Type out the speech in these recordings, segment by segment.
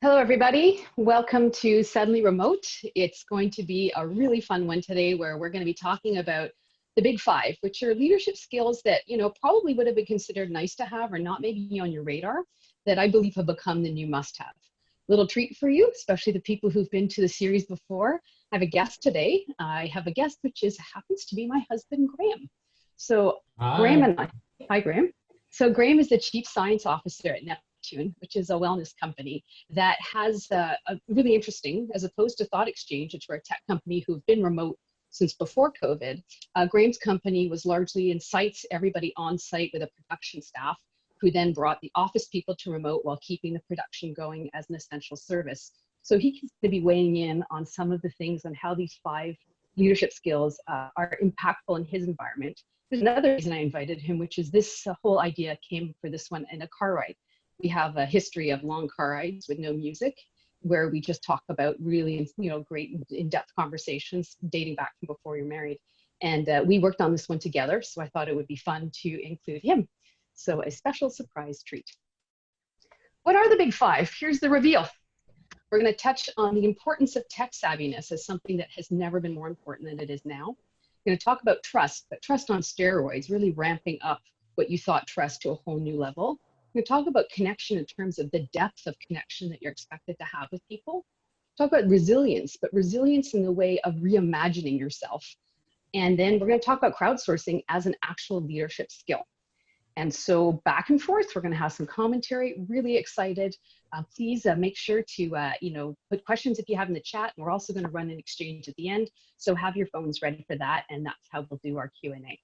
Hello, everybody. Welcome to Suddenly Remote. It's going to be a really fun one today where we're going to be talking about the big five, which are leadership skills that, probably would have been considered nice to have or not maybe on your radar, that I believe have become the new must-have. Little treat for you, especially the people who've been to the series before. I have a guest today. I have a guest which happens to be my husband, Graham. So Graham and I, hi Graham. So Graham is the Chief Science Officer at Neptune, which is a wellness company that has a really interesting, as opposed to Thoughtexchange, which we're a tech company who've been remote since before COVID. Graham's company was largely in sites, everybody on site with a production staff, who then brought the office people to remote while keeping the production going as an essential service. So he's going to be weighing in on some of the things on how these five leadership skills are impactful in his environment. There's another reason I invited him, which is this whole idea came for this one in a car ride. We have a history of long car rides with no music, where we just talk about really, great in-depth conversations dating back from before you're married. And we worked on this one together, so I thought it would be fun to include him. So a special surprise treat. What are the big five? Here's the reveal. We're going to touch on the importance of tech savviness as something that has never been more important than it is now. We're going to talk about trust, but trust on steroids, really ramping up what you thought trust to a whole new level. We're going to talk about connection in terms of the depth of connection that you're expected to have with people. Talk about resilience, but resilience in the way of reimagining yourself. And then we're going to talk about crowdsourcing as an actual leadership skill. And so back and forth, we're going to have some commentary. Really excited. Please make sure to put questions if you have in the chat. And we're also going to run an exchange at the end. So have your phones ready for that. And that's how we'll do our Q&A.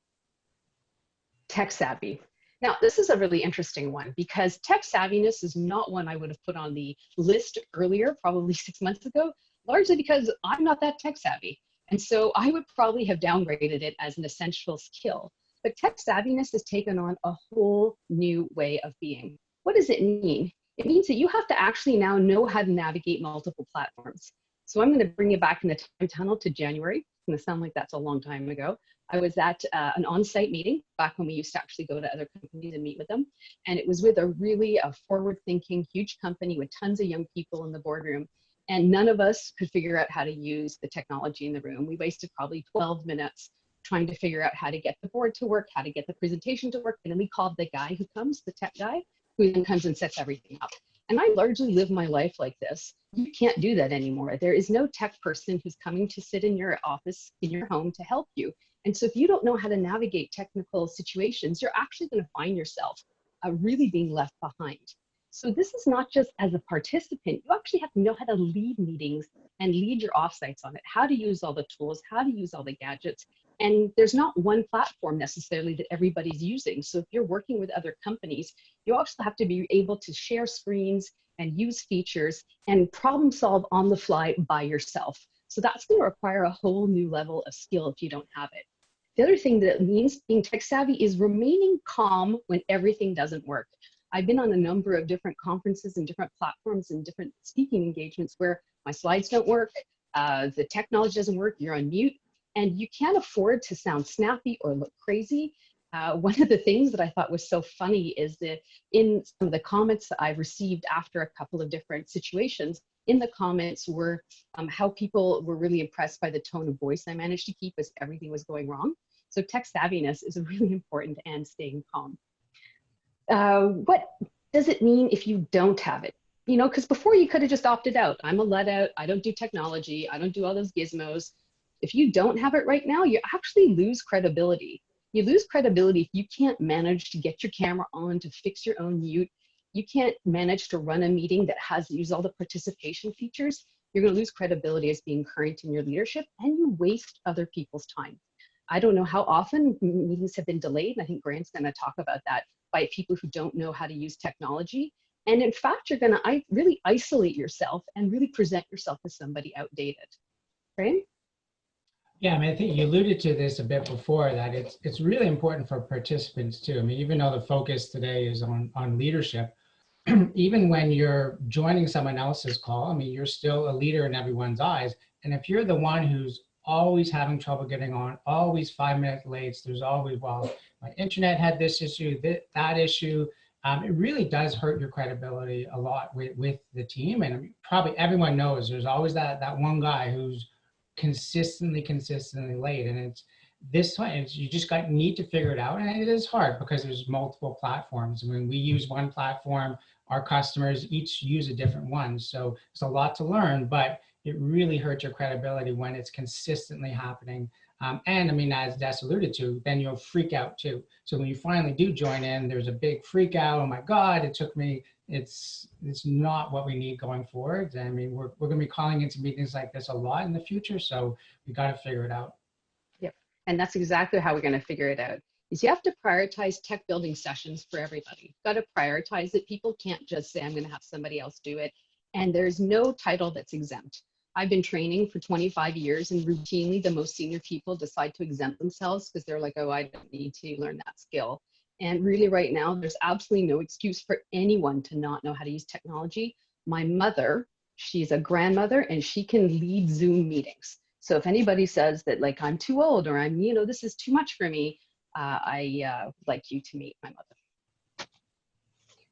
Tech savvy. Now, this is a really interesting one because tech savviness is not one I would have put on the list earlier, probably 6 months ago, largely because I'm not that tech savvy. And so I would probably have downgraded it as an essential skill. But tech savviness has taken on a whole new way of being. What does it mean? It means that you have to actually now know how to navigate multiple platforms. So I'm going to bring you back in the time tunnel to January. It's going to sound like that's a long time ago. I was at an on-site meeting back when we used to actually go to other companies and meet with them. And it was with a really forward-thinking, huge company with tons of young people in the boardroom. And none of us could figure out how to use the technology in the room. We wasted probably 12 minutes trying to figure out how to get the board to work, how to get the presentation to work. And then we called the guy who comes, the tech guy, who then comes and sets everything up. And I largely live my life like this. You can't do that anymore. There is no tech person who's coming to sit in your office, in your home to help you. And so if you don't know how to navigate technical situations, you're actually going to find yourself really being left behind. So this is not just as a participant, you actually have to know how to lead meetings and lead your offsites on it, how to use all the tools, how to use all the gadgets. And there's not one platform necessarily that everybody's using. So if you're working with other companies, you also have to be able to share screens and use features and problem solve on the fly by yourself. So that's going to require a whole new level of skill if you don't have it. The other thing that it means being tech savvy is remaining calm when everything doesn't work. I've been on a number of different conferences and different platforms and different speaking engagements where my slides don't work, the technology doesn't work, you're on mute, and you can't afford to sound snappy or look crazy. One of the things that I thought was so funny is that in some of the comments that I've received after a couple of different situations, in the comments were how people were really impressed by the tone of voice I managed to keep as everything was going wrong. So tech savviness is really important and staying calm. What does it mean if you don't have it? Because before you could have just opted out. I'm a let out, I don't do technology, I don't do all those gizmos. If you don't have it right now, you actually lose credibility. You lose credibility if you can't manage to get your camera on, to fix your own mute. You can't manage to run a meeting that use all the participation features. You're going to lose credibility as being current in your leadership, and you waste other people's time. I don't know how often meetings have been delayed, and I think Graham's going to talk about that, by people who don't know how to use technology. And in fact, you're going to really isolate yourself and really present yourself as somebody outdated. Graham? Yeah, I mean, I think you alluded to this a bit before, that it's really important for participants too. I mean, even though the focus today is on leadership, even when you're joining someone else's call, I mean, you're still a leader in everyone's eyes. And if you're the one who's always having trouble getting on, always 5 minutes late, there's always, well, my internet had this issue, that issue, it really does hurt your credibility a lot with the team. And I mean, probably everyone knows there's always that one guy who's consistently late. And it's this time, you just need to figure it out. And it is hard because there's multiple platforms. I mean, we use one platform, our customers each use a different one. So it's a lot to learn, but it really hurts your credibility when it's consistently happening. And I mean, as Des alluded to, then you'll freak out too. So when you finally do join in, there's a big freak out. Oh my God, it took me. It's not what we need going forward. I mean, we're going to be calling into meetings like this a lot in the future. So we got to figure it out. Yep. And that's exactly how we're going to figure it out. Is you have to prioritize tech building sessions for everybody. You've got to prioritize it. People can't just say, I'm going to have somebody else do it. And there's no title that's exempt. I've been training for 25 years, and routinely the most senior people decide to exempt themselves because they're like, oh, I don't need to learn that skill. And really right now, there's absolutely no excuse for anyone to not know how to use technology. My mother, she's a grandmother and she can lead Zoom meetings. So if anybody says that like I'm too old or I'm, this is too much for me, I would like you to meet my mother.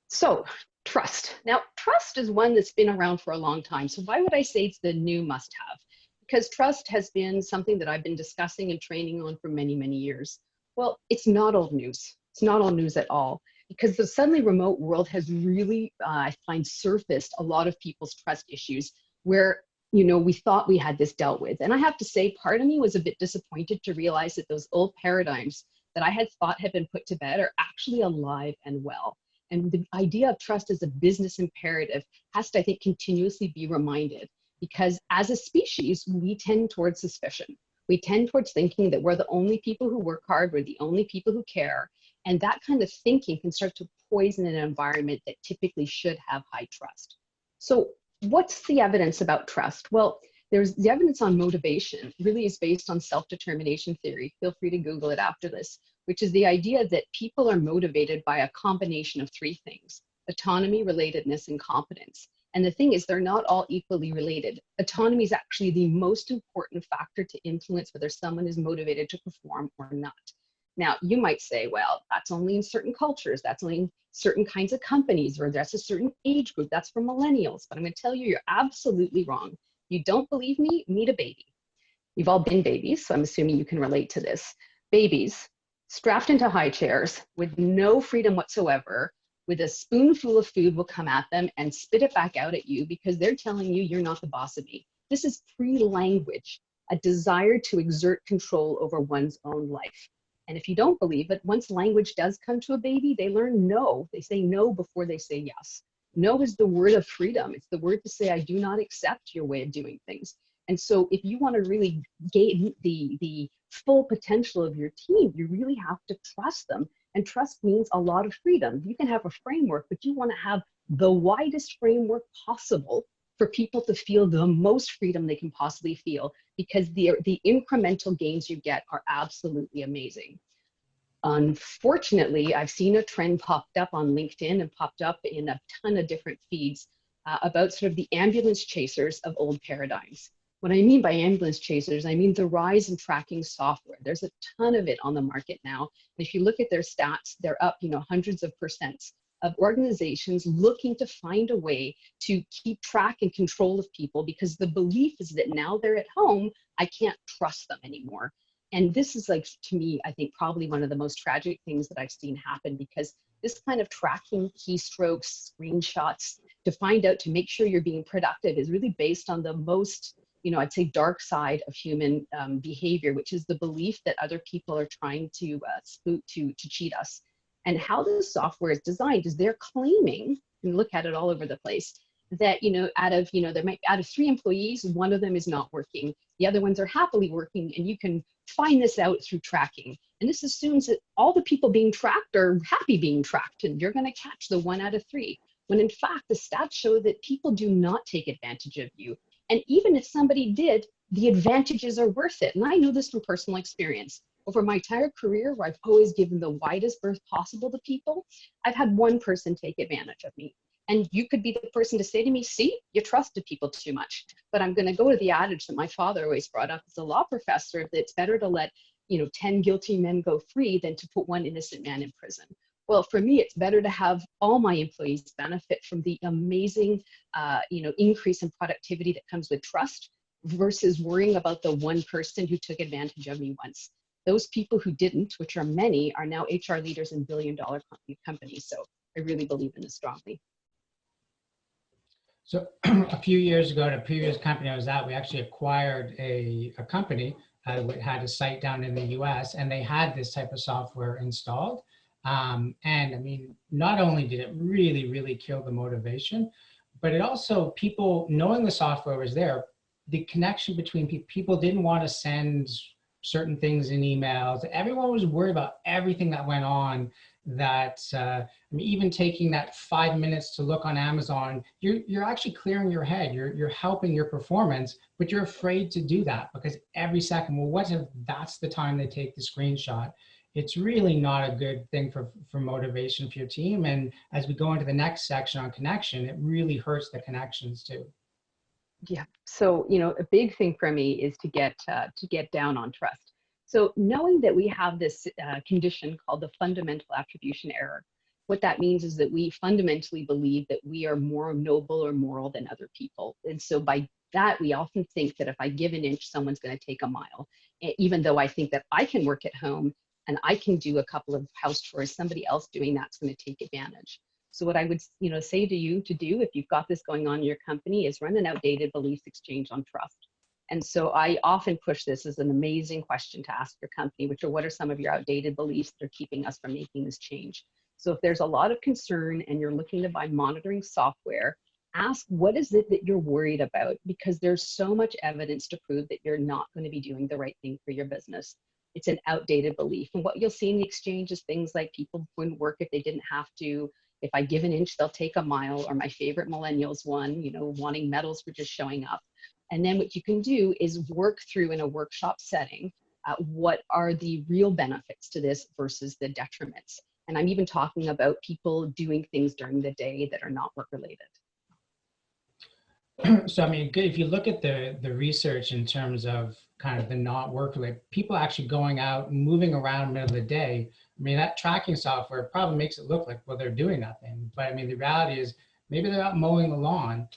So trust. Now, trust is one that's been around for a long time. So why would I say it's the new must-have? Because trust has been something that I've been discussing and training on for many, many years. Well, it's not old news. It's not old news at all. Because the suddenly remote world has really, I find, surfaced a lot of people's trust issues where, we thought we had this dealt with. And I have to say, part of me was a bit disappointed to realize that those old paradigms that I had thought had been put to bed are actually alive and well. And the idea of trust as a business imperative has to, I think, continuously be reminded, because as a species, we tend towards suspicion. We tend towards thinking that we're the only people who work hard, we're the only people who care. And that kind of thinking can start to poison an environment that typically should have high trust. So what's the evidence about trust? Well, there's the evidence on motivation really is based on self-determination theory. Feel free to Google it after this, which is the idea that people are motivated by a combination of three things: autonomy, relatedness, and competence. And the thing is, they're not all equally related. Autonomy is actually the most important factor to influence whether someone is motivated to perform or not. Now, you might say, well, that's only in certain cultures, that's only in certain kinds of companies, or that's a certain age group, that's for millennials. But I'm going to tell you, you're absolutely wrong. You don't believe me? Meet a baby. You've all been babies, so I'm assuming you can relate to this. Babies strapped into high chairs with no freedom whatsoever, with a spoonful of food will come at them and spit it back out at you because they're telling you you're not the boss of me. This is pre-language, a desire to exert control over one's own life. And if you don't believe it, once language does come to a baby, they learn no. They say no before they say yes. No is the word of freedom. It's the word to say, I do not accept your way of doing things. And so if you want to really gain the full potential of your team, you really have to trust them. And trust means a lot of freedom. You can have a framework, but you want to have the widest framework possible for people to feel the most freedom they can possibly feel, because the incremental gains you get are absolutely amazing. Unfortunately, I've seen a trend popped up on LinkedIn and popped up in a ton of different feeds about sort of the ambulance chasers of old paradigms. What I mean by ambulance chasers, I mean the rise in tracking software. There's a ton of it on the market now. And if you look at their stats, they're up, hundreds of percents of organizations looking to find a way to keep track and control of people, because the belief is that now they're at home, I can't trust them anymore. And this is, like, to me, I think probably one of the most tragic things that I've seen happen, because this kind of tracking keystrokes, screenshots to make sure you're being productive is really based on the most, I'd say dark side of human behavior, which is the belief that other people are trying to spook to cheat us. And how this software is designed is they're claiming, and look at it all over the place, that out of 3 employees, 1 of them is not working. The other ones are happily working, and you can find this out through tracking. And this assumes that all the people being tracked are happy being tracked, and you're going to catch the 1 out of 3. When in fact, the stats show that people do not take advantage of you. And even if somebody did, the advantages are worth it. And I know this from personal experience. Over my entire career, where I've always given the widest berth possible to people, I've had 1 person take advantage of me. And you could be the person to say to me, see, you trusted people too much. But I'm going to go to the adage that my father always brought up as a law professor, that it's better to let 10 guilty men go free than to put 1 innocent man in prison. Well, for me, it's better to have all my employees benefit from the amazing, increase in productivity that comes with trust versus worrying about the one person who took advantage of me once. Those people who didn't, which are many, are now HR leaders in billion-dollar companies. So I really believe in this strongly. So a few years ago, at a previous company I was at, we actually acquired a company that had a site down in the US, and they had this type of software installed. And I mean, not only did it really, really kill the motivation, but it also, people knowing the software was there, the connection between people didn't want to send certain things in emails. Everyone was worried about everything that went on, that I mean, even taking that 5 minutes to look on Amazon, you're actually clearing your head, you're helping your performance, but you're afraid to do that because every second, well, what if that's the time they take the screenshot? It's really not a good thing for motivation for your team. And as we go into the next section on connection, it really hurts the connections too. Yeah. So, a big thing for me is to get down on trust. So knowing that we have this condition called the fundamental attribution error, what that means is that we fundamentally believe that we are more noble or moral than other people. And so by that, we often think that if I give an inch, someone's going to take a mile. Even though I think that I can work at home and I can do a couple of house chores, somebody else doing that's going to take advantage. So what I would say to you to do if you've got this going on in your company is run an outdated beliefs exchange on trust. And so I often push this as an amazing question to ask your company, which are what are some of your outdated beliefs that are keeping us from making this change? So if there's a lot of concern and you're looking to buy monitoring software, ask what is it that you're worried about? Because there's so much evidence to prove that you're not going to be doing the right thing for your business. It's an outdated belief. And what you'll see in the exchange is things like people wouldn't work if they didn't have to. If I give an inch, they'll take a mile, or my favorite millennials one, wanting medals for just showing up. And then what you can do is work through in a workshop setting, what are the real benefits to this versus the detriments. And I'm even talking about people doing things during the day that are not work related. So, I mean, if you look at the research in terms of kind of the not work related, people actually going out and moving around in the middle of the day, I mean, that tracking software probably makes it look like, well, they're doing nothing. But I mean, the reality is maybe they're out mowing the lawn,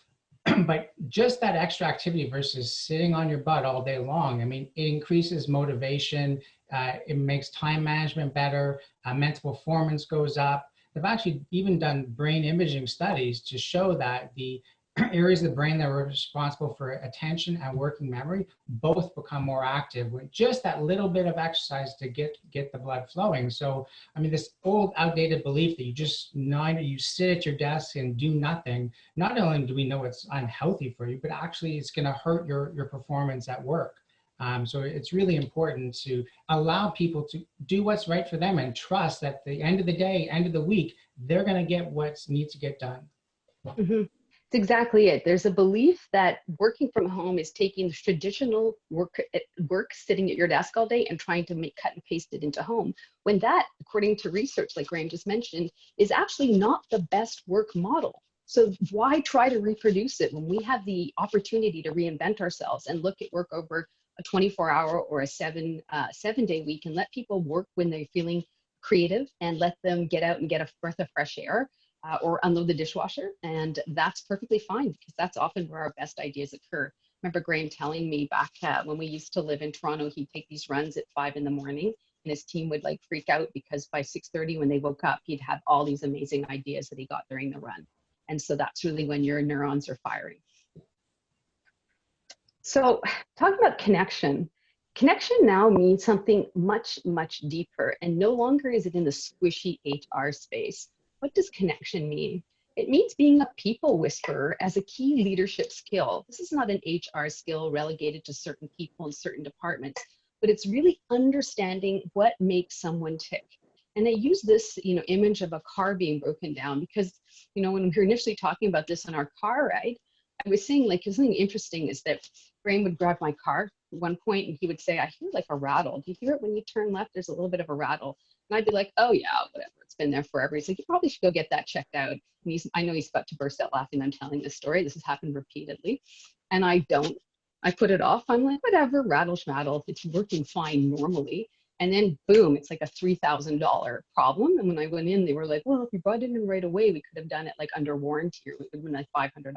but just that extra activity versus sitting on your butt all day long, I mean, it increases motivation, it makes time management better, mental performance goes up. They've actually even done brain imaging studies to show that the areas of the brain that are responsible for attention and working memory both become more active with just that little bit of exercise to get the blood flowing. So, I mean, this old outdated belief that you sit at your desk and do nothing, not only do we know it's unhealthy for you, but actually it's going to hurt your performance at work. So it's really important to allow people to do what's right for them and trust that at the end of the day, end of the week, they're going to get what needs to get done. Mm-hmm. That's exactly it. There's a belief that working from home is taking the traditional work sitting at your desk all day and trying to cut and paste it into home, when that, according to research like Graham just mentioned, is actually not the best work model. So why try to reproduce it when we have the opportunity to reinvent ourselves and look at work over a 24-hour or a seven-day week and let people work when they're feeling creative and let them get out and get a breath of fresh air. Or unload the dishwasher, and that's perfectly fine because that's often where our best ideas occur. I remember Graham telling me back when we used to live in Toronto, he'd take these runs at 5 in the morning and his team would like freak out because by 6:30 when they woke up, he'd have all these amazing ideas that he got during the run. And so that's really when your neurons are firing. So talking about connection now means something much, much deeper, and no longer is it in the squishy HR space. What does connection mean? It means being a people whisperer as a key leadership skill. This is not an HR skill relegated to certain people in certain departments, but it's really understanding what makes someone tick. And I use this, image of a car being broken down because, when we were initially talking about this on our car ride, I was saying something interesting is that Graham would grab my car at one point and he would say, I hear like a rattle. Do you hear it when you turn left? There's a little bit of a rattle. And I'd be like, oh yeah, whatever, it's been there forever. He's like, you probably should go get that checked out. And I know he's about to burst out laughing. I'm telling this story. This has happened repeatedly. And I put it off. I'm like, whatever, rattle schmattle. It's working fine normally. And then boom, it's like a $3,000 problem. And when I went in, they were like, well, if you brought it in right away, we could have done it like under warranty, or it would have been like $500.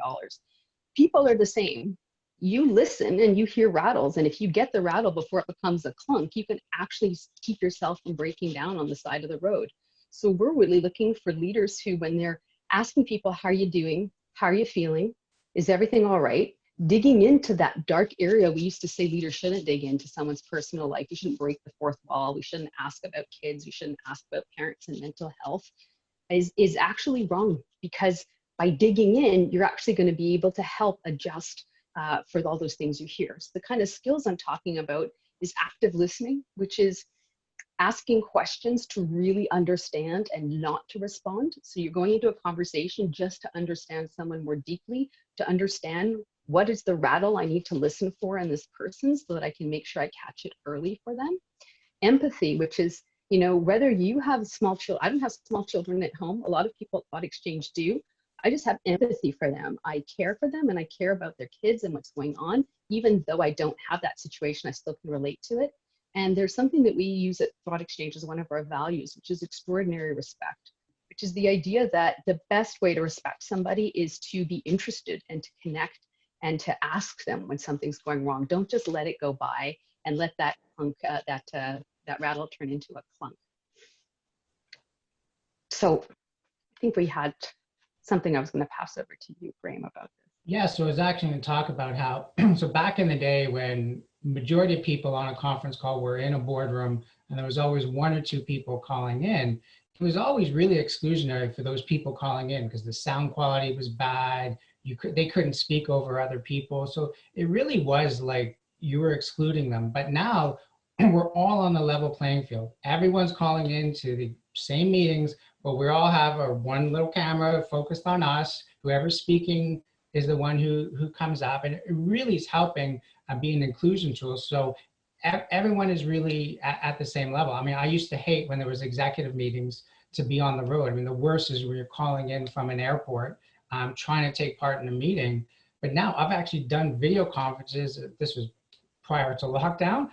People are the same. You listen and you hear rattles. And if you get the rattle before it becomes a clunk, you can actually keep yourself from breaking down on the side of the road. So we're really looking for leaders who, when they're asking people, how are you doing? How are you feeling? Is everything all right? Digging into that dark area. We used to say leaders shouldn't dig into someone's personal life. We shouldn't break the fourth wall. We shouldn't ask about kids. We shouldn't ask about parents and mental health, is actually wrong, because by digging in, you're actually going to be able to help adjust for all those things you hear. So the kind of skills I'm talking about is active listening, which is asking questions to really understand and not to respond. So you're going into a conversation just to understand someone more deeply, to understand what is the rattle I need to listen for in this person so that I can make sure I catch it early for them. Empathy, which is, you know, whether you have small children, I don't have small children at home. A lot of people at Thoughtexchange do. I just have empathy for them. I care for them and I care about their kids and what's going on. Even though I don't have that situation, I still can relate to it. And there's something that we use at Thoughtexchange as one of our values, which is extraordinary respect, which is the idea that the best way to respect somebody is to be interested and to connect and to ask them when something's going wrong. Don't just let it go by and let that clunk, that rattle turn into a clunk. So I think we had something I was going to pass over to you, Graham, about this. Yeah, so I was actually going to talk about how, so back in the day when majority of people on a conference call were in a boardroom and there was always one or two people calling in, it was always really exclusionary for those people calling in because the sound quality was bad. They couldn't speak over other people. So it really was like you were excluding them. But now we're all on the level playing field. Everyone's calling into the same meetings, but we all have our one little camera focused on us. Whoever's speaking is the one who comes up, and it really is helping be an inclusion tool. So everyone is really at the same level. I mean, I used to hate when there was executive meetings to be on the road. I mean, the worst is when you're calling in from an airport, trying to take part in a meeting. But now I've actually done video conferences. This was prior to lockdown,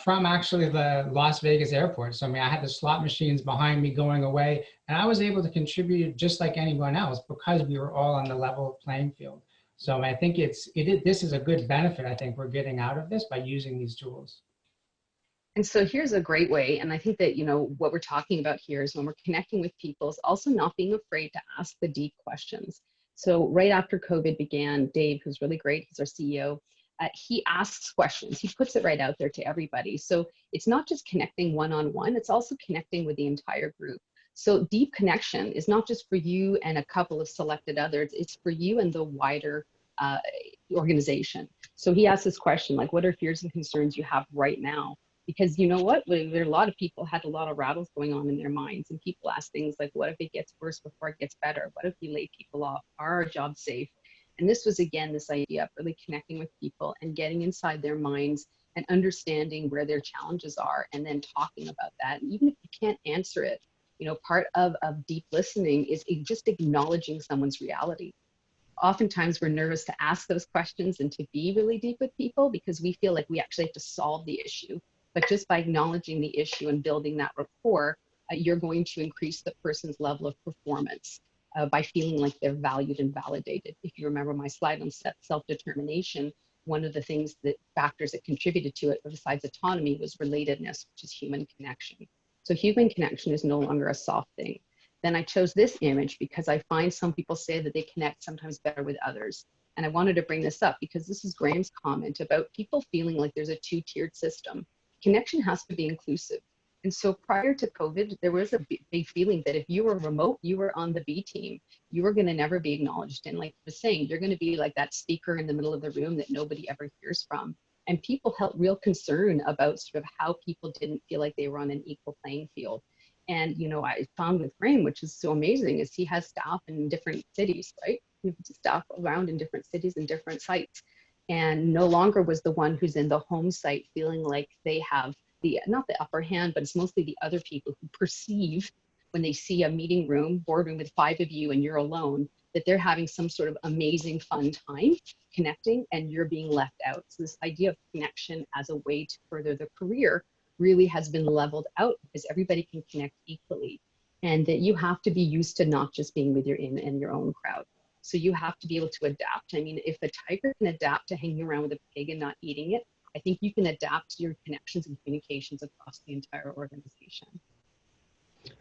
from actually the Las Vegas airport. So I mean, I had the slot machines behind me going away, and I was able to contribute just like anyone else because we were all on the level playing field. So I think this is a good benefit I think we're getting out of this by using these tools. And so here's a great way, and I think that, you know, what we're talking about here is when we're connecting with people is also not being afraid to ask the deep questions. So right after COVID began, Dave, who's really great, he's our CEO, he asks questions. He puts it right out there to everybody. So it's not just connecting one-on-one, it's also connecting with the entire group. So deep connection is not just for you and a couple of selected others, it's for you and the wider organization. So he asked this question, like, what are fears and concerns you have right now? Because you know what, there are a lot of people had a lot of rattles going on in their minds, and people ask things like, what if it gets worse before it gets better? What if we lay people off? Are our jobs safe? And this was, again, this idea of really connecting with people and getting inside their minds and understanding where their challenges are, and then talking about that. And even if you can't answer it, you know, part of deep listening is just acknowledging someone's reality. Oftentimes we're nervous to ask those questions and to be really deep with people because we feel like we actually have to solve the issue. But just by acknowledging the issue and building that rapport, you're going to increase the person's level of performance by feeling like they're valued and validated. If you remember my slide on self-determination, one of the things factors that contributed to it, besides autonomy, was relatedness, which is human connection. So human connection is no longer a soft thing. Then I chose this image because I find some people say that they connect sometimes better with others. And I wanted to bring this up because this is Graham's comment about people feeling like there's a two-tiered system. Connection has to be inclusive. And so prior to COVID, there was a big feeling that if you were remote, you were on the B team, you were going to never be acknowledged. And like I was saying, you're going to be like that speaker in the middle of the room that nobody ever hears from. And people felt real concern about sort of how people didn't feel like they were on an equal playing field. And, you know, I found with Graham, which is so amazing, is he has staff in different cities, right? He has staff around in different cities and different sites. And no longer was the one who's in the home site feeling like they have not the upper hand, but it's mostly the other people who perceive when they see a meeting room, boardroom with 5 of you and you're alone, that they're having some sort of amazing fun time connecting and you're being left out. So this idea of connection as a way to further the career really has been leveled out because everybody can connect equally, and that you have to be used to not just being with your in and your own crowd. So you have to be able to adapt. I mean, if a tiger can adapt to hanging around with a pig and not eating it, I think you can adapt your connections and communications across the entire organization.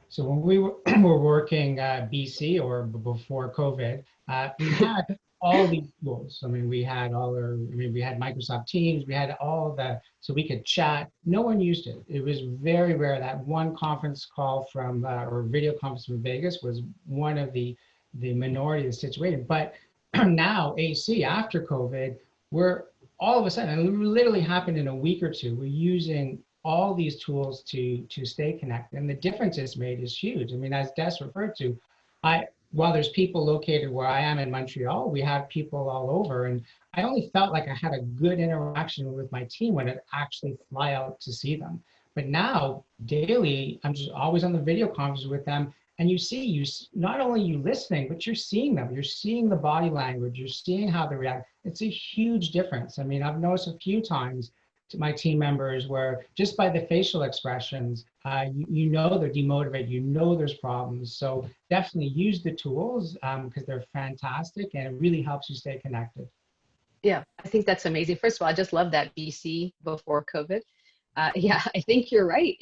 So when we were working BC or before COVID, we had all these tools. I mean, we had we had Microsoft Teams, we had so we could chat. No one used it. It was very rare. That one conference call from, or video conference from Vegas was one of the minority of the situation. But now AC, after COVID, we're all of a sudden, and it literally happened in a week or two, we're using all these tools to stay connected, and the difference it's made is huge. I mean, as Des referred to, while there's people located where I am in Montreal, we have people all over, and I only felt like I had a good interaction with my team when I'd actually fly out to see them. But now, daily, I'm just always on the video conference with them, and you not only you listening, but you're seeing them. You're seeing the body language. You're seeing how they react. It's a huge difference. I mean, I've noticed a few times to my team members where just by the facial expressions, you know they're demotivated, you know there's problems. So definitely use the tools because they're fantastic and it really helps you stay connected. Yeah, I think that's amazing. First of all, I just love that BC before COVID. Yeah, I think you're right.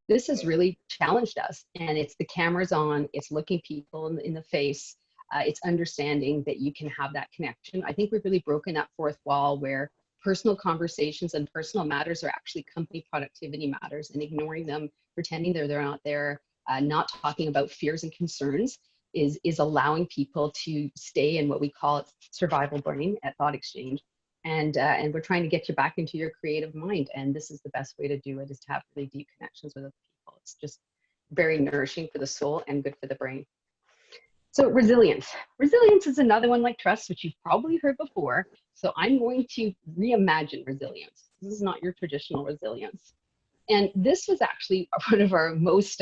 This has really challenged us, and it's the cameras on, it's looking people in the face, it's understanding that you can have that connection. I think we've really broken that fourth wall where personal conversations and personal matters are actually company productivity matters, and ignoring them, pretending they're not there, not talking about fears and concerns is allowing people to stay in what we call survival brain at Thoughtexchange. And we're trying to get you back into your creative mind. And this is the best way to do it, is to have really deep connections with other people. It's just very nourishing for the soul and good for the brain. So resilience. Resilience is another one like trust, which you've probably heard before. So I'm going to reimagine resilience. This is not your traditional resilience. And this was actually one of our most,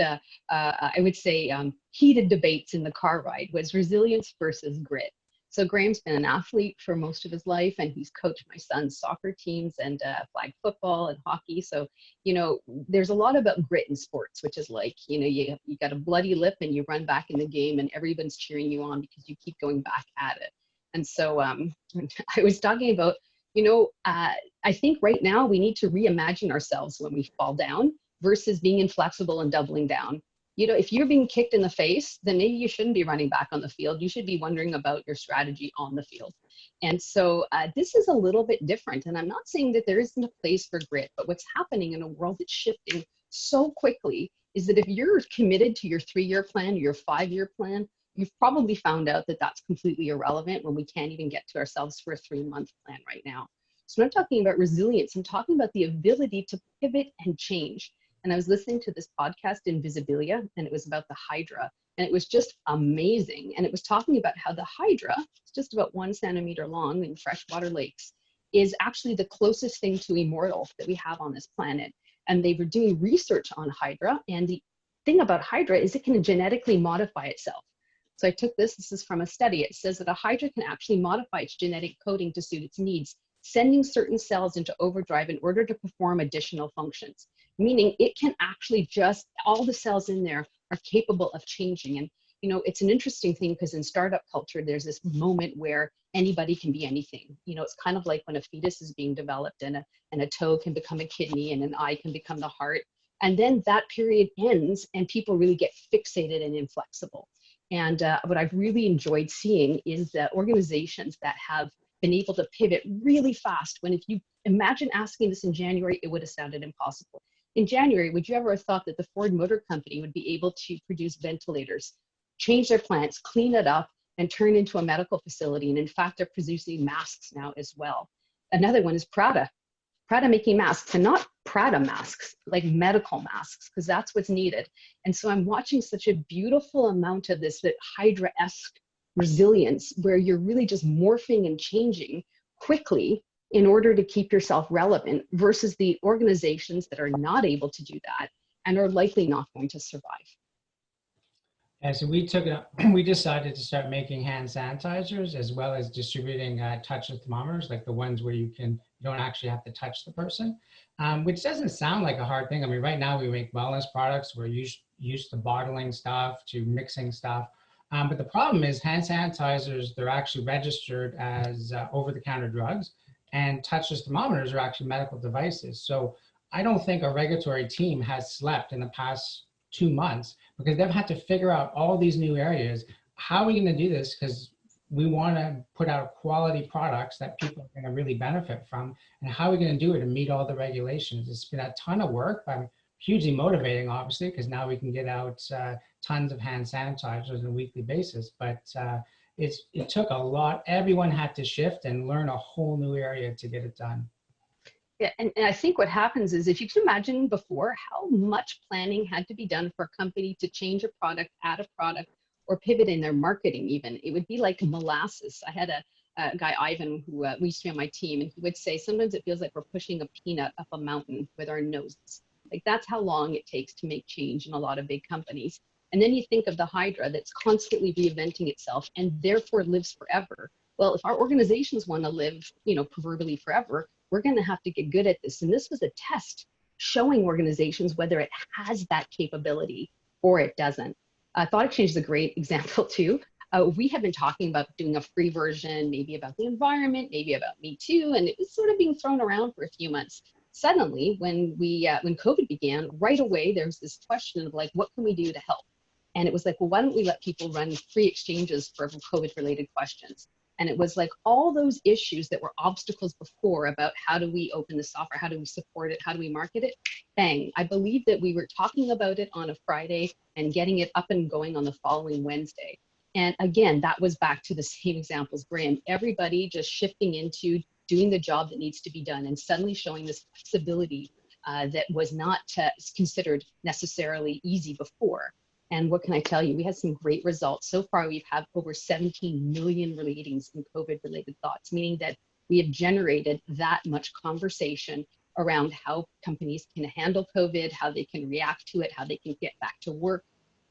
I would say, heated debates in the car ride, was resilience versus grit. So Graham's been an athlete for most of his life, and he's coached my son's soccer teams and flag football and hockey. So, you know, there's a lot about grit in sports, which is like, you know, you got a bloody lip and you run back in the game and everyone's cheering you on because you keep going back at it. And so I was talking about, you know, I think right now we need to reimagine ourselves when we fall down versus being inflexible and doubling down. You know, if you're being kicked in the face, then maybe you shouldn't be running back on the field. You should be wondering about your strategy on the field. And so this is a little bit different. And I'm not saying that there isn't a place for grit, but what's happening in a world that's shifting so quickly is that if you're committed to your 3-year plan, or your 5-year plan, you've probably found out that that's completely irrelevant when we can't even get to ourselves for a 3-month plan right now. So when I'm talking about resilience, I'm talking about the ability to pivot and change. And I was listening to this podcast, Invisibilia, and it was about the Hydra. And it was just amazing. And it was talking about how the Hydra, it's just about 1 centimeter long in freshwater lakes, is actually the closest thing to immortal that we have on this planet. And they were doing research on Hydra. And the thing about Hydra is it can genetically modify itself. So I took this is from a study. It says that a Hydra can actually modify its genetic coding to suit its needs, sending certain cells into overdrive in order to perform additional functions, meaning it can actually all the cells in there are capable of changing. And, you know, it's an interesting thing because in startup culture, there's this moment where anybody can be anything. You know, it's kind of like when a fetus is being developed and a toe can become a kidney and an eye can become the heart. And then that period ends and people really get fixated and inflexible. And what I've really enjoyed seeing is that organizations that have been able to pivot really fast, when if you imagine asking this in January, it would have sounded impossible. In January, would you ever have thought that the Ford Motor Company would be able to produce ventilators, change their plants, clean it up, and turn into a medical facility? And in fact, they're producing masks now as well. Another one is Prada. Prada making masks, and not Prada masks, like medical masks, because that's what's needed. And so I'm watching such a beautiful amount of this, that Hydra-esque resilience, where you're really just morphing and changing quickly in order to keep yourself relevant, versus the organizations that are not able to do that and are likely not going to survive. And so we took it, we decided to start making hand sanitizers as well as distributing touchless thermometers, like the ones where you don't actually have to touch the person, which doesn't sound like a hard thing. I mean, right now we make wellness products. We're used to bottling stuff, to mixing stuff. But the problem is hand sanitizers, they're actually registered as over-the-counter drugs, and touchless thermometers are actually medical devices. So I don't think our regulatory team has slept in the past 2 months because they've had to figure out all these new areas. How are we going to do this? Because we want to put out quality products that people are going to really benefit from. And how are we going to do it and meet all the regulations? It's been a ton of work, but hugely motivating, obviously, because now we can get out tons of hand sanitizers on a weekly basis. But it took a lot. Everyone had to shift and learn a whole new area to get it done. Yeah, and I think what happens is, if you can imagine before how much planning had to be done for a company to change a product, add a product, or pivot in their marketing even, it would be like molasses. I had a guy, Ivan, who used to be on my team, and he would say, sometimes it feels like we're pushing a peanut up a mountain with our noses. Like, that's how long it takes to make change in a lot of big companies. And then you think of the Hydra that's constantly reinventing itself and therefore lives forever. Well, if our organizations want to live, proverbially forever, we're going to have to get good at this. And this was a test showing organizations whether it has that capability or it doesn't. Thoughtexchange is a great example too. We have been talking about doing a free version, maybe about the environment, maybe about Me Too, and it was sort of being thrown around for a few months. Suddenly, when COVID began, right away, there was this question of like, what can we do to help? And it was like, well, why don't we let people run free exchanges for COVID-related questions? And it was like all those issues that were obstacles before about how do we open the software, how do we support it, how do we market it, bang. I believe that we were talking about it on a Friday and getting it up and going on the following Wednesday. And again, that was back to the same examples, Graham, everybody just shifting into doing the job that needs to be done and suddenly showing this flexibility that was not considered necessarily easy before. And what can I tell you? We had some great results. So far, we've had over 17 million ratings in COVID-related thoughts, meaning that we have generated that much conversation around how companies can handle COVID, how they can react to it, how they can get back to work.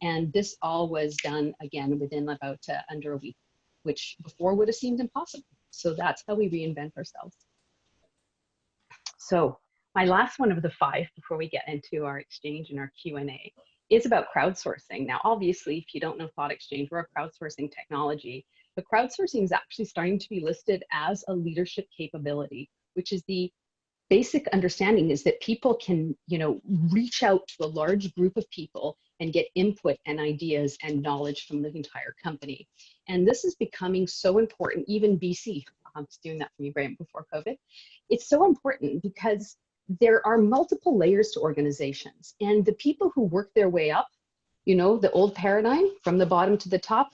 And this all was done, again, within about under a week, which before would have seemed impossible. So that's how we reinvent ourselves. So my last one of the 5 before we get into our exchange and our Q&A is about crowdsourcing. Now, obviously, if you don't know Thoughtexchange, we're a crowdsourcing technology, but crowdsourcing is actually starting to be listed as a leadership capability, which is the basic understanding is that people can, reach out to a large group of people and get input and ideas and knowledge from the entire company. And this is becoming so important, even BC. I'm just doing that for you, Graham, before COVID. It's so important because there are multiple layers to organizations, and the people who work their way up, the old paradigm from the bottom to the top,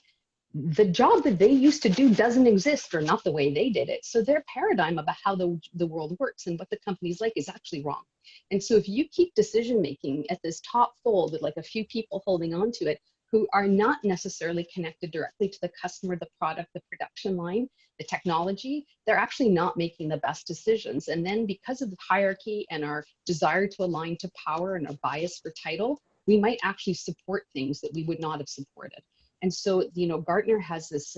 the job that they used to do doesn't exist, or not the way they did it. So their paradigm about how the world works and what the company's like is actually wrong. And so if you keep decision making at this top fold with like a few people holding on to it who are not necessarily connected directly to the customer, the product, the production line, the technology, they're actually not making the best decisions. And then because of the hierarchy and our desire to align to power and our bias for title, we might actually support things that we would not have supported. And so, Gartner has this,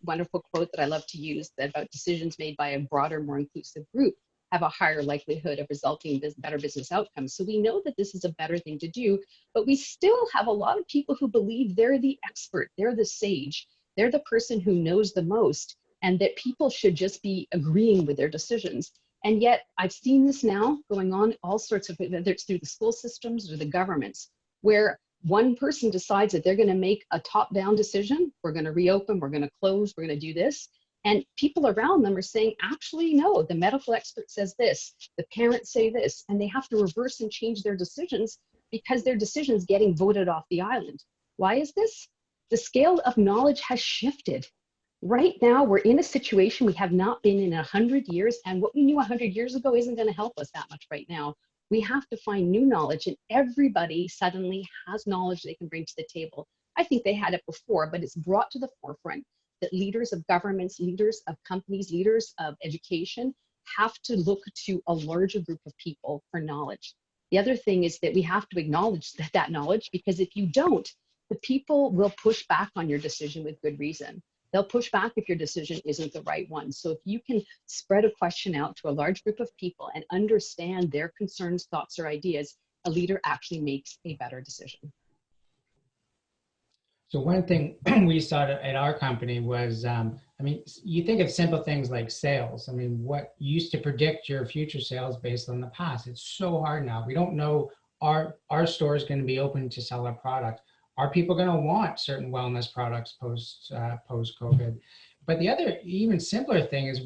wonderful quote that I love to use that about decisions made by a broader, more inclusive group have a higher likelihood of resulting in better business outcomes. So we know that this is a better thing to do, but we still have a lot of people who believe they're the expert, they're the sage, they're the person who knows the most, and that people should just be agreeing with their decisions. And yet I've seen this now going on all sorts of, whether it's through the school systems or the governments, where one person decides that they're going to make a top-down decision. We're going to reopen, we're going to close, we're going to do this. And people around them are saying, actually, no, the medical expert says this, the parents say this, and they have to reverse and change their decisions because their decision is getting voted off the island. Why is this? The scale of knowledge has shifted. Right now, we're in a situation we have not been in 100 years, and what we knew 100 years ago isn't going to help us that much right now. We have to find new knowledge, and everybody suddenly has knowledge they can bring to the table. I think they had it before, but it's brought to the forefront that leaders of governments, leaders of companies, leaders of education have to look to a larger group of people for knowledge. The other thing is that we have to acknowledge that knowledge, because if you don't, the people will push back on your decision with good reason. They'll push back if your decision isn't the right one. So if you can spread a question out to a large group of people and understand their concerns, thoughts, or ideas, a leader actually makes a better decision. So one thing we saw at our company was, I mean, you think of simple things like sales. I mean, what used to predict your future sales based on the past? It's so hard now. We don't know our store is going to be open to sell our product. Are people going to want certain wellness products post COVID? But the other even simpler thing is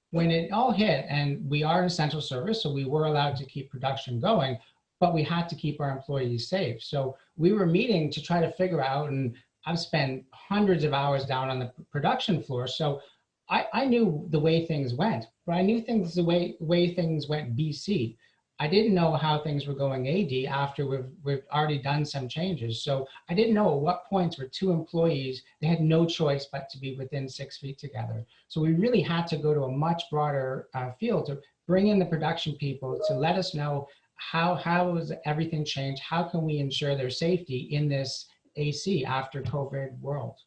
when it all hit, and we are an essential service, so we were allowed to keep production going, but we had to keep our employees safe. So we were meeting to try to figure out, and I've spent hundreds of hours down on the production floor. So I knew the way things went, but I knew things the way things went BC. I didn't know how things were going AD after we've already done some changes. So I didn't know at what points were two employees, they had no choice but to be within 6 feet together. So we really had to go to a much broader field to bring in the production people to let us know how has everything changed? How can we ensure their safety in this AC after COVID world?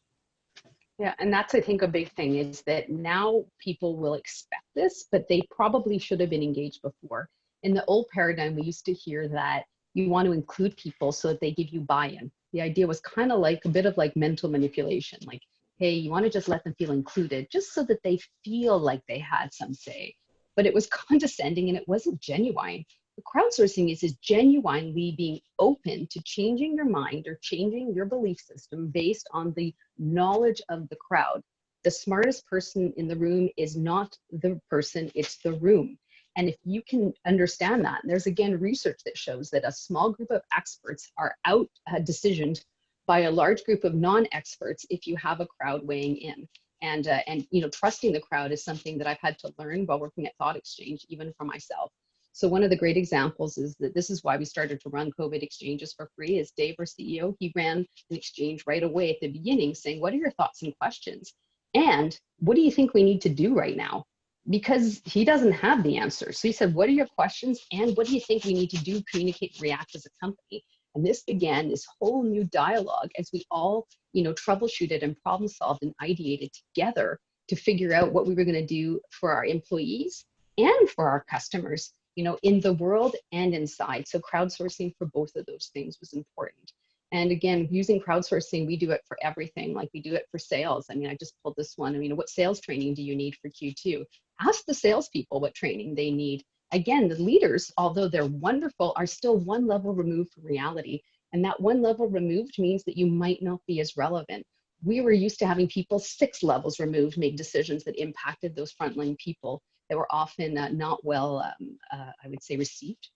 Yeah, and that's, I think, a big thing is that now people will expect this, but they probably should have been engaged before. In the old paradigm, we used to hear that you want to include people so that they give you buy-in. The idea was kind of like a bit of like mental manipulation, like, hey, you want to just let them feel included just so that they feel like they had some say. But it was condescending and it wasn't genuine. The crowdsourcing is genuinely being open to changing your mind or changing your belief system based on the knowledge of the crowd. The smartest person in the room is not the person, it's the room. And if you can understand that, and there's again research that shows that a small group of experts are out decisioned by a large group of non-experts if you have a crowd weighing in. And you know, trusting the crowd is something that I've had to learn while working at Thoughtexchange, even for myself. So one of the great examples is that this is why we started to run COVID exchanges for free. Is Dave, our CEO, he ran an exchange right away at the beginning saying, what are your thoughts and questions? And what do you think we need to do right now? Because he doesn't have the answer. So he said, what are your questions? And what do you think we need to do, communicate, react as a company? And this began this whole new dialogue as we all, you know, troubleshooted and problem solved and ideated together to figure out what we were going to do for our employees and for our customers, you know, in the world and inside. So crowdsourcing for both of those things was important. And again, using crowdsourcing, we do it for everything. Like we do it for sales. I mean, I just pulled this one. I mean, what sales training do you need for Q2? Ask the salespeople what training they need. Again, the leaders, although they're wonderful, are still one level removed from reality. And that one level removed means that you might not be as relevant. We were used to having people 6 levels removed make decisions that impacted those frontline people that were often not well, I would say, received.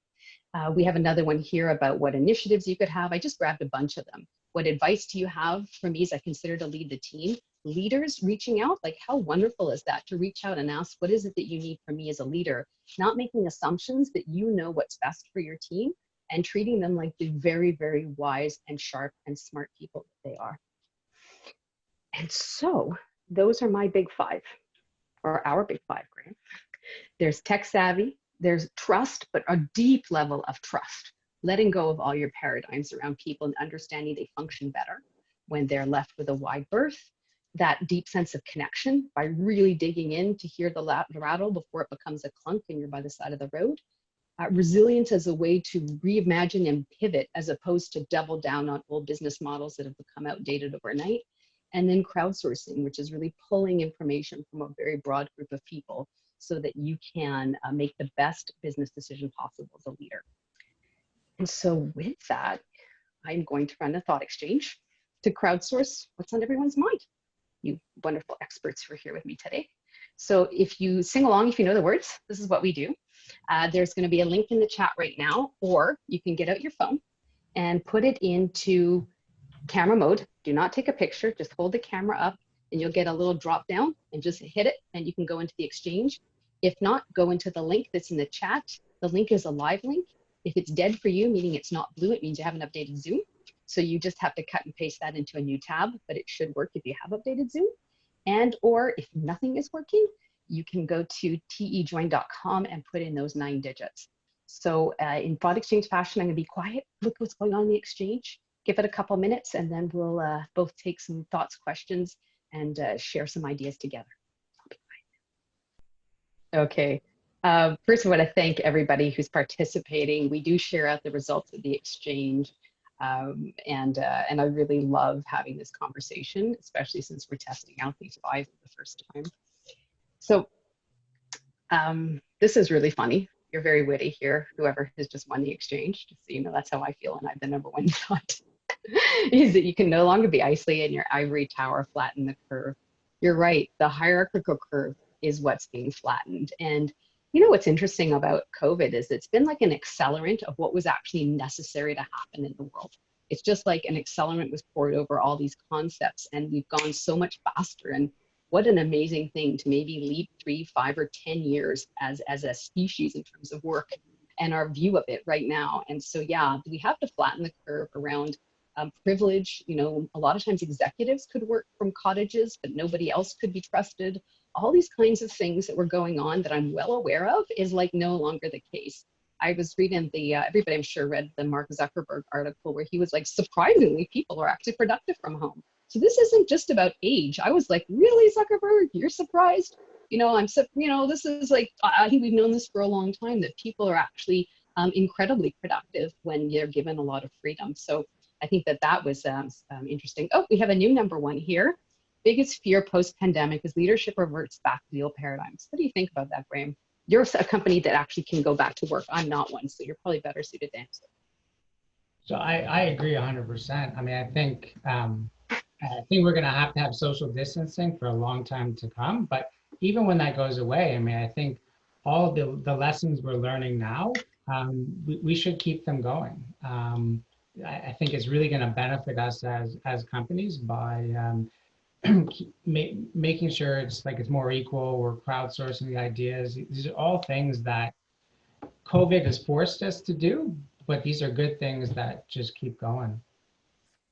We have another one here about what initiatives you could have. I just grabbed a bunch of them. What advice do you have for me as I consider to lead the team? Leaders reaching out, like how wonderful is that to reach out and ask, what is it that you need from me as a leader? Not making assumptions that you know what's best for your team and treating them like the very, very wise and sharp and smart people that they are. And so those are my big 5, or our big 5, Graham. There's tech savvy, there's trust, but a deep level of trust, letting go of all your paradigms around people and understanding they function better when they're left with a wide berth. That deep sense of connection by really digging in to hear the rattle before it becomes a clunk and you're by the side of the road. Resilience as a way to reimagine and pivot as opposed to double down on old business models that have become outdated overnight. And then crowdsourcing, which is really pulling information from a very broad group of people so that you can make the best business decision possible as a leader. And so with that, I'm going to run a thought exchange to crowdsource what's on everyone's mind. You wonderful experts who are here with me today. So if you sing along, if you know the words, this is what we do. There's going to be a link in the chat right now, or you can get out your phone and put it into camera mode. Do not take a picture, just hold the camera up and you'll get a little drop down and just hit it and you can go into the exchange. If not, go into the link that's in the chat. The link is a live link. If it's dead for you, meaning it's not blue, it means you haven't updated Zoom. So you just have to cut and paste that into a new tab, but it should work if you have updated Zoom. And or if nothing is working, you can go to tejoin.com and put in those 9 digits. So in Thoughtexchange fashion, I'm going to be quiet, look what's going on in the exchange. give it a couple minutes, and then we'll both take some thoughts, questions, and share some ideas together. Okay. First, I want to thank everybody who's participating. We do share out the results of the exchange. And I really love having this conversation, especially since we're testing out these 5 for the first time. So this is really funny. You're very witty here, whoever has just won the exchange. Just so you know, that's how I feel, and I have the #1 thought, is that you can no longer be isolated in your ivory tower, flatten the curve. You're right, the hierarchical curve is what's being flattened. And you know what's interesting about COVID is it's been like an accelerant of what was actually necessary to happen in the world. It's just like an accelerant was poured over all these concepts, and we've gone so much faster. And what an amazing thing to maybe leap 3, 5, or 10 years as a species in terms of work and our view of it right now. And so, yeah, we have to flatten the curve around privilege. You know, a lot of times executives could work from cottages, but nobody else could be trusted. All these kinds of things that were going on that I'm well aware of is like no longer the case. I was reading everybody I'm sure read the Mark Zuckerberg article where he was like, surprisingly, people are actually productive from home. So this isn't just about age. I was like, really, Zuckerberg, you're surprised? You know, this is like, I think we've known this for a long time, that people are actually incredibly productive when they're given a lot of freedom. So I think that was interesting. Oh, we have a new #1 here. Biggest fear post-pandemic is leadership reverts back to the old paradigms. What do you think about that, Graham? You're a company that actually can go back to work. I'm not one, so you're probably better suited to answer. So I agree 100%. I mean, I think we're going to have social distancing for a long time to come. But even when that goes away, I mean, I think all the lessons we're learning now, we should keep them going. I think it's really going to benefit us as companies by making sure it's more equal. We're crowdsourcing the ideas. These are all things that COVID has forced us to do, but these are good things that just keep going.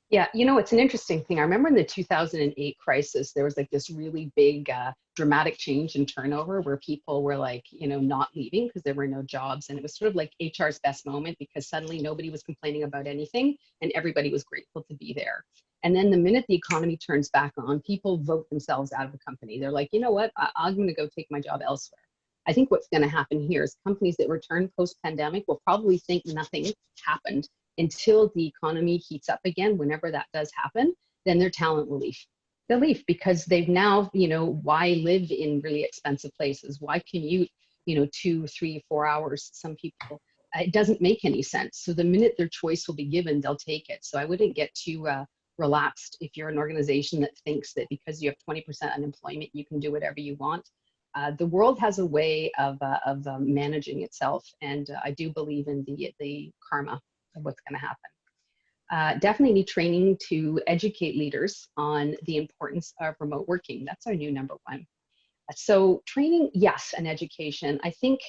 Yeah, you know, it's an interesting thing. I remember in the 2008 crisis, there was like this really big dramatic change in turnover where people were like, you know, not leaving because there were no jobs. And it was sort of like HR's best moment because suddenly nobody was complaining about anything and everybody was grateful to be there. And then the minute the economy turns back on, people vote themselves out of the company. They're like, you know what, I'm going to go take my job elsewhere. I think what's going to happen here is companies that return post-pandemic will probably think nothing happened until the economy heats up again. Whenever that does happen, then their talent will leave. They'll leave because they've now, you know, why live in really expensive places? Why commute, you know, 2, 3, 4 hours? Some people, it doesn't make any sense. So the minute their choice will be given, they'll take it. So I wouldn't get too relaxed if you're an organization that thinks that because you have 20% unemployment, you can do whatever you want. The world has a way of managing itself, and I do believe in the karma of what's going to happen. Definitely need training to educate leaders on the importance of remote working. That's our new #1. So training, yes, and education. I think,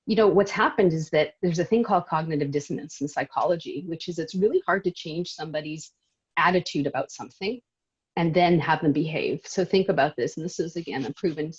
you know, what's happened is that there's a thing called cognitive dissonance in psychology, which is it's really hard to change somebody's attitude about something and then have them behave. So think about this, and this is again a proven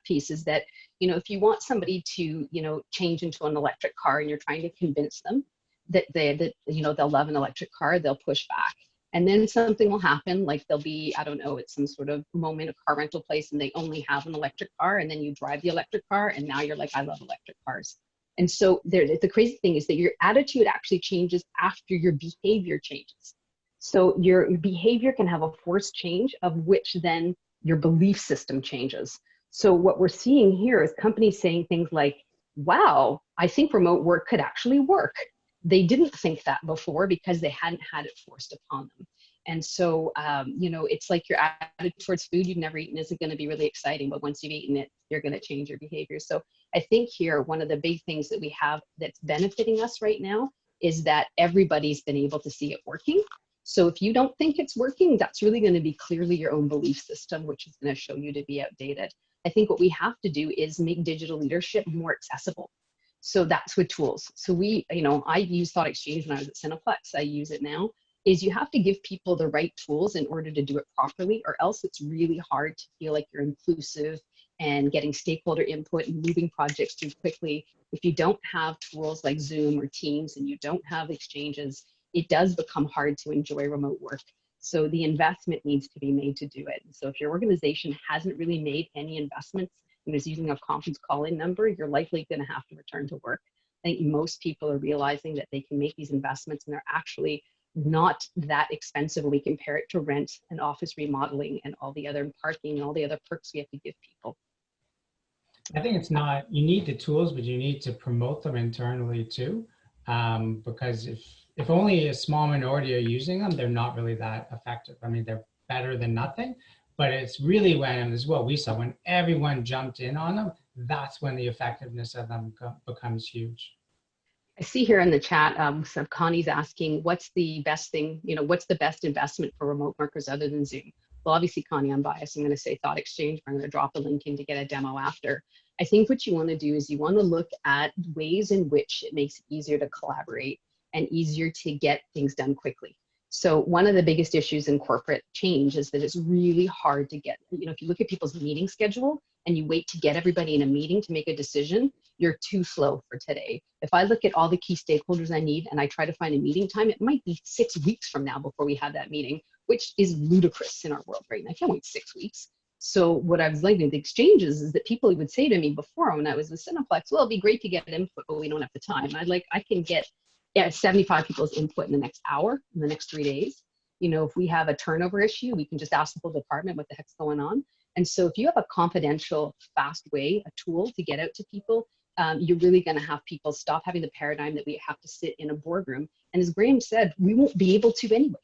piece, is that, you know, if you want somebody to, you know, change into an electric car and you're trying to convince them that you know, they'll love an electric car, they'll push back. And then something will happen, like there'll be, I don't know, it's some sort of moment, a car rental place, and they only have an electric car, and then you drive the electric car, and now you're like, I love electric cars. And so the crazy thing is that your attitude actually changes after your behavior changes. So your behavior can have a forced change of which then your belief system changes. So what we're seeing here is companies saying things like, wow, I think remote work could actually work. They didn't think that before because they hadn't had it forced upon them. And so, you know, it's like your attitude towards food you've never eaten isn't going to be really exciting, but once you've eaten it, you're going to change your behavior. So I think here, one of the big things that we have that's benefiting us right now is that everybody's been able to see it working. So if you don't think it's working, that's really going to be clearly your own belief system, which is going to show you to be outdated. I think what we have to do is make digital leadership more accessible. So that's with tools. So we, you know, I used Thoughtexchange when I was at Cineplex. I use it now. Is you have to give people the right tools in order to do it properly, or else it's really hard to feel like you're inclusive and getting stakeholder input and moving projects through quickly. If you don't have tools like Zoom or Teams and you don't have exchanges, it does become hard to enjoy remote work. So the investment needs to be made to do it. So if your organization hasn't really made any investments and is using a conference call-in number, you're likely going to have to return to work. I think most people are realizing that they can make these investments and they're actually not that expensive when we compare it to rent and office remodeling and all the other parking and all the other perks we have to give people. I think it's not, you need the tools, but you need to promote them internally too. Because if only a small minority are using them, they're not really that effective. I mean, they're better than nothing, but it's really when, and this is what we saw, when everyone jumped in on them, that's when the effectiveness of them becomes huge. I see here in the chat, so Connie's asking, what's the best thing, what's the best investment for remote workers other than Zoom? Well, obviously, Connie, I'm biased. I'm going to say Thoughtexchange. I'm going to drop a link in to get a demo after. I think what you want to do is you want to look at ways in which it makes it easier to collaborate and easier to get things done quickly. So one of the biggest issues in corporate change is that it's really hard to get, if you look at people's meeting schedule and you wait to get everybody in a meeting to make a decision, you're too slow for today. If I look at all the key stakeholders I need and I try to find a meeting time, it might be 6 weeks from now before we have that meeting, which is ludicrous in our world right now. I can't wait 6 weeks. So what I was liking the exchanges is that people would say to me before when I was with Cineplex, well, it'd be great to get input, but we don't have the time. I can get 75 people's input in the next hour, in the next 3 days. If we have a turnover issue, we can just ask the whole department what the heck's going on. And so if you have a confidential, fast way, a tool to get out to people, you're really going to have people stop having the paradigm that we have to sit in a boardroom. And as Graham said, we won't be able to anyway.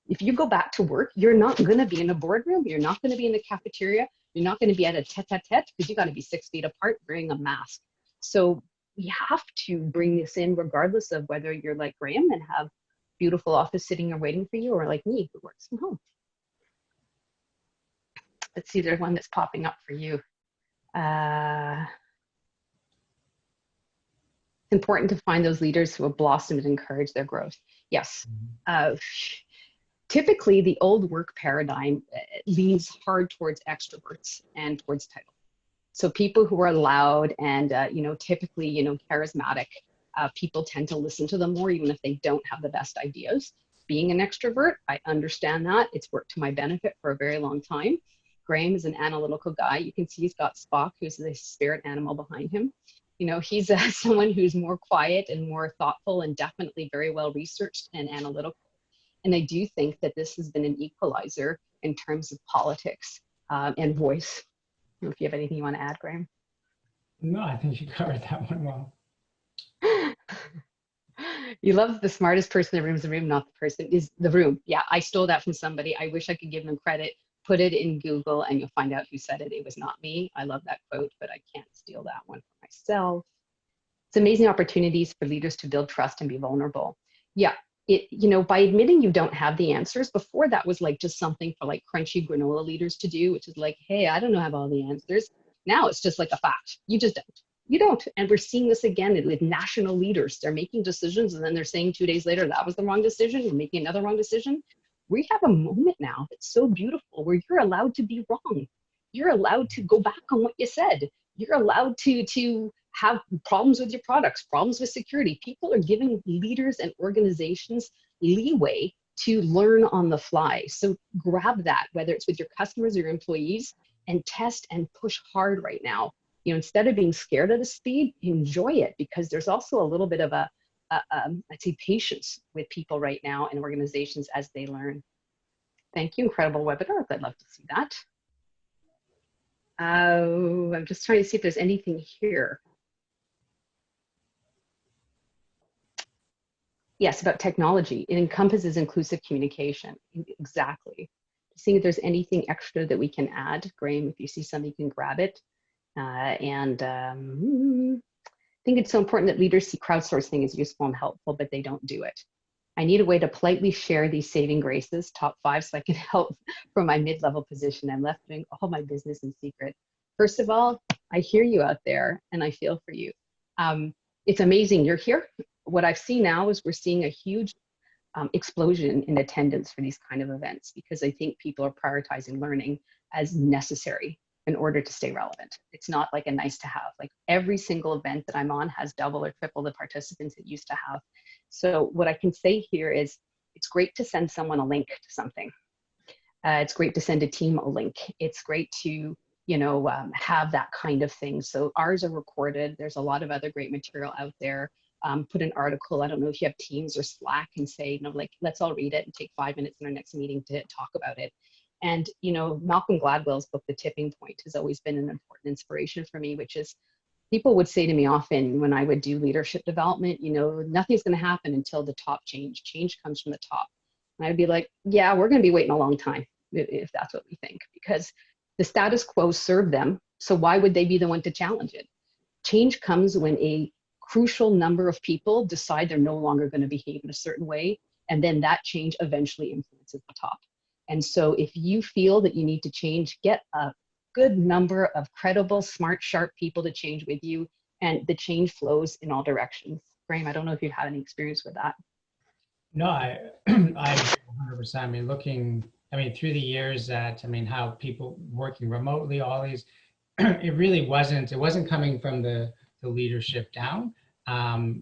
If you go back to work, you're not going to be in a boardroom. You're not going to be in the cafeteria. You're not going to be at a tete-a-tete because you got to be 6 feet apart wearing a mask. So we have to bring this in regardless of whether you're like Graham and have beautiful office sitting or waiting for you, or like me who works from home. Let's see, there's one that's popping up for you. It's important to find those leaders who have blossomed and encourage their growth. Yes. Typically, the old work paradigm leans hard towards extroverts and towards title. So people who are loud and, typically, charismatic, people tend to listen to them more, even if they don't have the best ideas. Being an extrovert, I understand that. It's worked to my benefit for a very long time. Graham is an analytical guy. You can see he's got Spock, who's the spirit animal behind him. He's someone who's more quiet and more thoughtful and definitely very well researched and analytical. And I do think that this has been an equalizer in terms of politics and voice. I don't know if you have anything you want to add, Graham. No, I think you covered that one well. You love the smartest person in the room is the room, not the person is the room. Yeah, I stole that from somebody. I wish I could give them credit. Put it in Google and you'll find out who said it. It was not me. I love that quote, but I can't steal that one for myself. It's amazing opportunities for leaders to build trust and be vulnerable. Yeah, by admitting you don't have the answers, before that was like just something for like crunchy granola leaders to do, which is like, hey, I don't have all the answers. Now it's just like a fact. You just don't. You don't. And we're seeing this again with national leaders. They're making decisions and then they're saying 2 days later, that was the wrong decision. We're making another wrong decision. We have a moment now that's so beautiful where you're allowed to be wrong. You're allowed to go back on what you said. You're allowed to have problems with your products, problems with security. People are giving leaders and organizations leeway to learn on the fly. So grab that, whether it's with your customers or your employees, and test and push hard right now. Instead of being scared of the speed, enjoy it, because there's also a little bit of I'd say patience with people right now and organizations as they learn. Thank you, incredible webinar. I'd love to see that. I'm just trying to see if there's anything here. Yes, about technology. It encompasses inclusive communication. Exactly. Seeing if there's anything extra that we can add. Graham, if you see something, you can grab it. I think it's so important that leaders see crowdsourcing as useful and helpful, but they don't do it. I need a way to politely share these saving graces, top 5, so I can help from my mid-level position. I'm left doing all my business in secret. First of all, I hear you out there and I feel for you. It's amazing you're here. What I've seen now is we're seeing a huge explosion in attendance for these kind of events, because I think people are prioritizing learning as necessary. in order to stay relevant. It's not like a nice to have. Like every single event that I'm on has double or triple the participants it used to have. So what I can say here is it's great to send someone a link to something. It's great to send a team a link. It's great to, have that kind of thing. So ours are recorded. There's a lot of other great material out there. Put an article, I don't know if you have Teams or Slack, and say, let's all read it and take 5 minutes in our next meeting to talk about it. And, Malcolm Gladwell's book, The Tipping Point, has always been an important inspiration for me, which is people would say to me often when I would do leadership development, nothing's going to happen until the top change. Change comes from the top. And I'd be like, yeah, we're going to be waiting a long time if that's what we think, because the status quo served them. So why would they be the one to challenge it? Change comes when a crucial number of people decide they're no longer going to behave in a certain way. And then that change eventually influences the top. And so if you feel that you need to change, get a good number of credible, smart, sharp people to change with you, and the change flows in all directions. Graham, I don't know if you've had any experience with that. No, I agree 100%. Through the years that, how people working remotely, all these, it wasn't coming from the leadership down.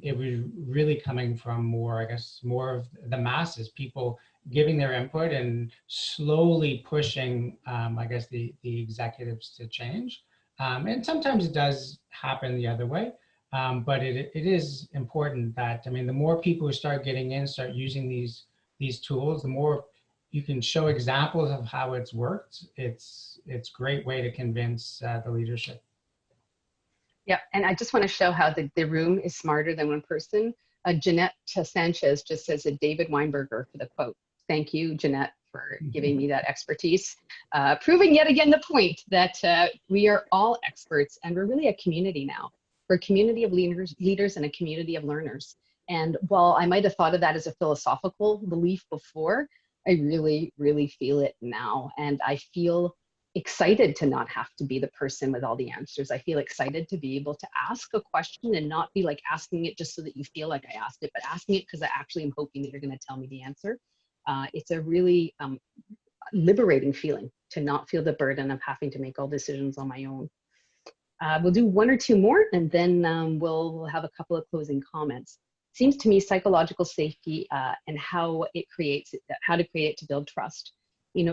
It was really coming from more of the masses, people giving their input and slowly pushing, the executives to change. And sometimes it does happen the other way. But it is important that, the more people who start getting in, start using these tools, the more you can show examples of how it's worked. It's a great way to convince the leadership. Yeah, and I just want to show how the room is smarter than one person. Jeanette Sanchez just says that David Weinberger for the quote. Thank you, Jeanette, for giving me that expertise. Proving yet again the point that we are all experts and we're really a community now. We're a community of leaders and a community of learners. And while I might have thought of that as a philosophical belief before, I really, really feel it now. And I feel excited to not have to be the person with all the answers. I feel excited to be able to ask a question and not be like asking it just so that you feel like I asked it, but asking it because I actually am hoping that you're going to tell me the answer. It's a really liberating feeling to not feel the burden of having to make all decisions on my own. We'll do one or two more, and then we'll have a couple of closing comments. Seems to me psychological safety and how to create it to build trust.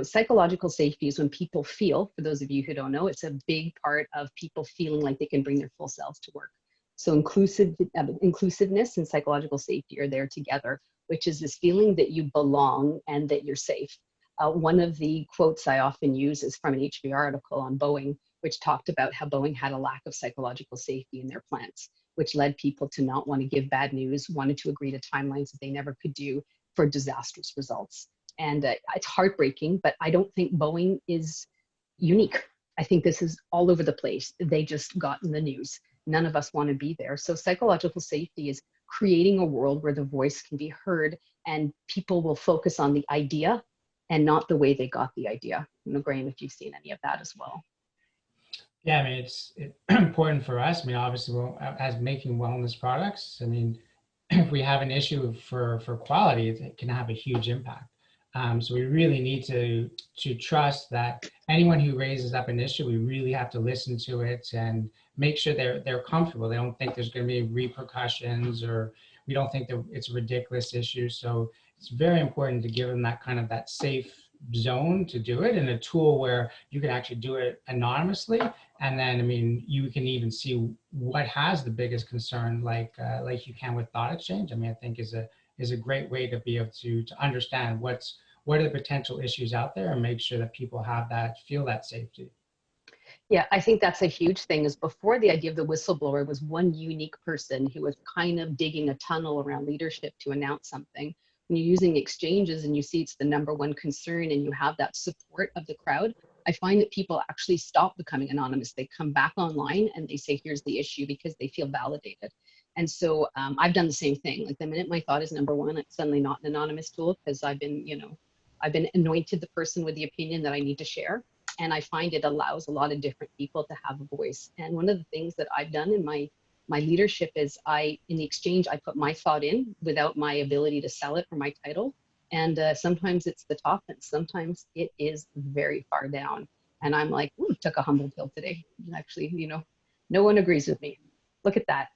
Psychological safety is when people feel, for those of you who don't know, it's a big part of people feeling like they can bring their full selves to work. So inclusiveness and psychological safety are there together, which is this feeling that you belong and that you're safe. One of the quotes I often use is from an HBR article on Boeing, which talked about how Boeing had a lack of psychological safety in their plants, which led people to not want to give bad news, wanted to agree to timelines that they never could do for disastrous results. And it's heartbreaking, but I don't think Boeing is unique. I think this is all over the place. They just got in the news. None of us want to be there. So psychological safety is creating a world where the voice can be heard and people will focus on the idea and not the way they got the idea. Graham, if you've seen any of that as well. Yeah, it's important for us. Obviously, as making wellness products, if we have an issue for quality, it can have a huge impact. So we really need to trust that anyone who raises up an issue, we really have to listen to it and make sure they're comfortable. They don't think there's going to be repercussions, or we don't think that it's a ridiculous issue. So it's very important to give them that safe zone to do it, and a tool where you can actually do it anonymously. And then, you can even see what has the biggest concern, like you can with Thoughtexchange. I think is a great way to be able to understand what are the potential issues out there and make sure that people feel that safety. Yeah, I think that's a huge thing. Is before the idea of the whistleblower was one unique person who was kind of digging a tunnel around leadership to announce something. When you're using exchanges and you see it's the number one concern and you have that support of the crowd, I find that people actually stop becoming anonymous. They come back online and they say, here's the issue, because they feel validated. And so I've done the same thing. Like the minute my thought is number one, it's suddenly not an anonymous tool, because I've been anointed the person with the opinion that I need to share. And I find it allows a lot of different people to have a voice. And one of the things that I've done in my leadership is in the exchange, I put my thought in without my ability to sell it for my title. And sometimes it's the top and sometimes it is very far down. And I'm like, took a humble pill today. Actually, no one agrees with me. Look at that.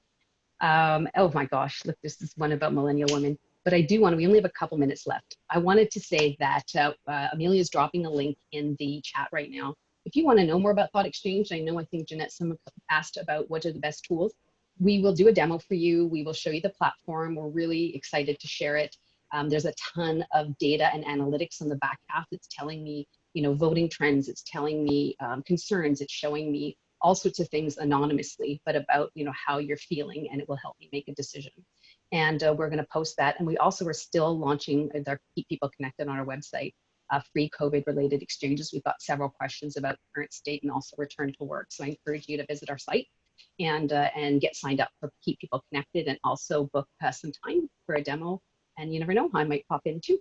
Oh my gosh, look, this is one about millennial women. But I do we only have a couple minutes left. I wanted to say that Amelia is dropping a link in the chat right now. If you want to know more about Thoughtexchange, I think Jeanette asked about what are the best tools. We will do a demo for you. We will show you the platform. We're really excited to share it. There's a ton of data and analytics on the back half. It's telling me, voting trends. It's telling me concerns. It's showing me all sorts of things anonymously, but about, how you're feeling, and it will help me make a decision. And we're going to post that. And we also are still launching our Keep People Connected on our website, free COVID-related exchanges. We've got several questions about current state and also return to work. So I encourage you to visit our site and get signed up for Keep People Connected, and also book some time for a demo. And you never know, I might pop in too.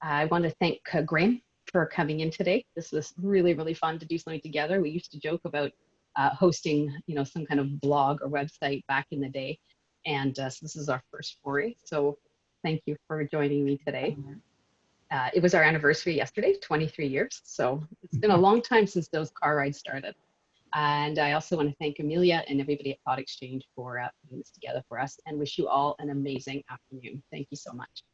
I want to thank Graham for coming in today. This was really, really fun to do something together. We used to joke about hosting, some kind of blog or website back in the day. And so this is our first foray. So thank you for joining me today. It was our anniversary yesterday, 23 years. So it's been a long time since those car rides started. And I also want to thank Amelia and everybody at Thoughtexchange for putting this together for us, and wish you all an amazing afternoon. Thank you so much.